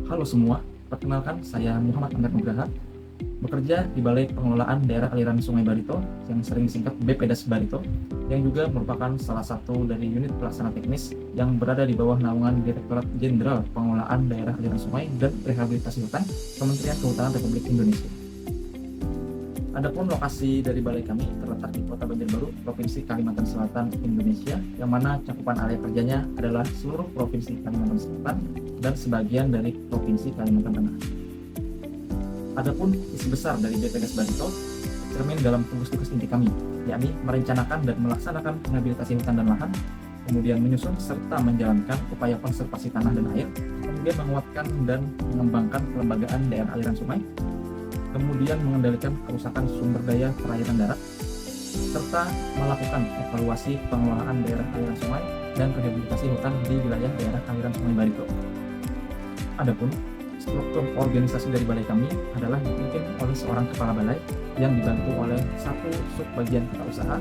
Halo semua, perkenalkan saya Muhammad Amir Nugraha, bekerja di Balai Pengelolaan Daerah Aliran Sungai Barito yang sering disingkat BPDAS Barito, yang juga merupakan salah satu dari unit pelaksana teknis yang berada di bawah naungan Direktorat Jenderal Pengelolaan Daerah Aliran Sungai dan Rehabilitasi Hutan Kementerian Kehutanan Republik Indonesia. Adapun lokasi dari balai kami terletak di Kota Banjarbaru, Provinsi Kalimantan Selatan, Indonesia, yang mana cakupan area kerjanya adalah seluruh Provinsi Kalimantan Selatan dan sebagian dari Provinsi Kalimantan Tengah. Adapun isi besar dari BPDAS Barito tercermin dalam tugas-tugas inti kami, yakni merencanakan dan melaksanakan rehabilitasi hutan dan lahan, kemudian menyusun serta menjalankan upaya konservasi tanah dan air, kemudian menguatkan dan mengembangkan kelembagaan daerah aliran sungai, kemudian mengendalikan kerusakan sumber daya perairan darat, serta melakukan evaluasi pengelolaan daerah aliran sungai dan rehabilitasi hutan di wilayah daerah aliran sungai Barito. Adapun struktur organisasi dari balai kami adalah dipimpin oleh seorang kepala balai yang dibantu oleh satu subbagian tata usaha,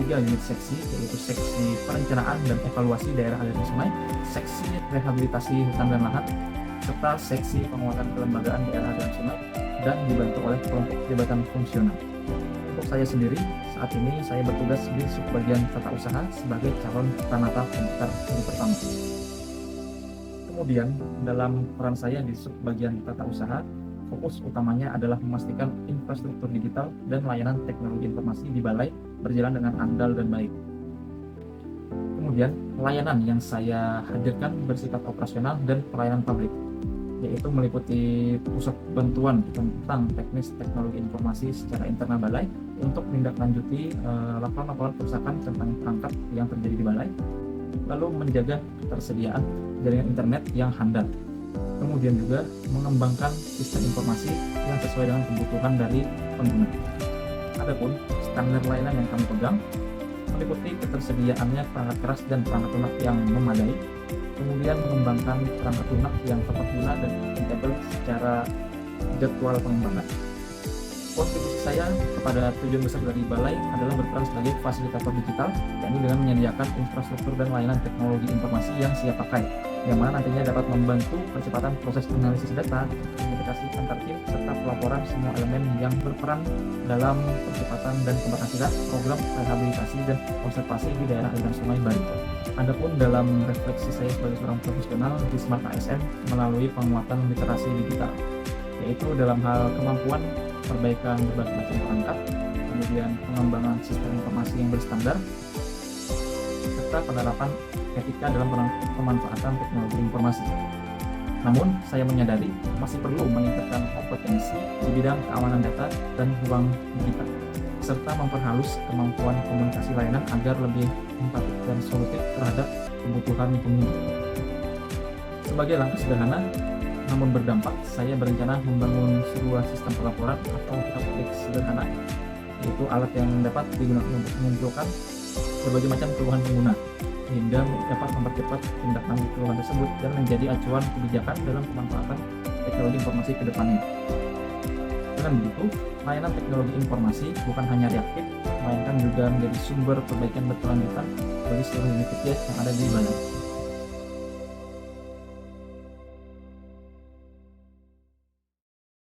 3 unit seksi, yaitu seksi perencanaan dan evaluasi daerah aliran sungai, seksi rehabilitasi hutan dan lahan, serta seksi penguatan kelembagaan daerah aliran sungai, dan dibantu oleh kelompok jabatan fungsional. Untuk saya sendiri, saat ini saya bertugas di subbagian tata usaha sebagai calon penata komputer hari pertama. Kemudian, dalam peran saya di subbagian tata usaha, fokus utamanya adalah memastikan infrastruktur digital dan layanan teknologi informasi di balai berjalan dengan andal dan baik. Kemudian, layanan yang saya hadirkan bersifat operasional dan pelayanan publik, yaitu meliputi pusat bantuan tentang teknis teknologi informasi secara internal balai untuk menindaklanjuti laporan-laporan kerusakan tentang perangkat yang terjadi di balai, lalu menjaga ketersediaan jaringan internet yang handal, kemudian juga mengembangkan sistem informasi yang sesuai dengan kebutuhan dari pengguna. Adapun standar layanan yang kami pegang meliputi ketersediaannya perangkat keras dan perangkat lunak yang memadai, kemudian mengembangkan perangkat lunak yang tepat guna dan akuntabel secara jadwal pengembangan. Kontribusi saya kepada tujuan besar dari balai adalah berperan sebagai fasilitator digital, yakni dengan menyediakan infrastruktur dan layanan teknologi informasi yang siap pakai, yang mana nantinya dapat membantu percepatan proses analisis data, komunikasi antar tim, serta pelaporan semua elemen yang berperan dalam percepatan dan keberhasilan program rehabilitasi dan konservasi di daerah aliran sungai Barito. Adapun dalam refleksi saya sebagai seorang profesional di Smart ASN melalui penguatan literasi digital, yaitu dalam hal kemampuan perbaikan berbagai macam perangkat, kemudian pengembangan sistem informasi yang berstandar, serta penerapan etika dalam pemanfaatan teknologi informasi. Namun, saya menyadari masih perlu meningkatkan kompetensi di bidang keamanan data dan ruang digital, serta memperhalus kemampuan komunikasi layanan agar lebih empatik dan solutif terhadap kebutuhan pengguna. Sebagai langkah sederhana namun berdampak, saya berencana membangun sebuah sistem pelaporan atau helpdesk sederhana, yaitu alat yang dapat digunakan untuk mengumpulkan berbagai macam keluhan pengguna, sehingga dapat mempercepat tindak lanjut keluhan tersebut dan menjadi acuan kebijakan dalam pemanfaatan teknologi informasi ke depannya. Dengan begitu, layanan teknologi informasi bukan hanya reaktif, melainkan juga menjadi sumber perbaikan berkelanjutan bagi seluruh unit kerja yang ada di balai.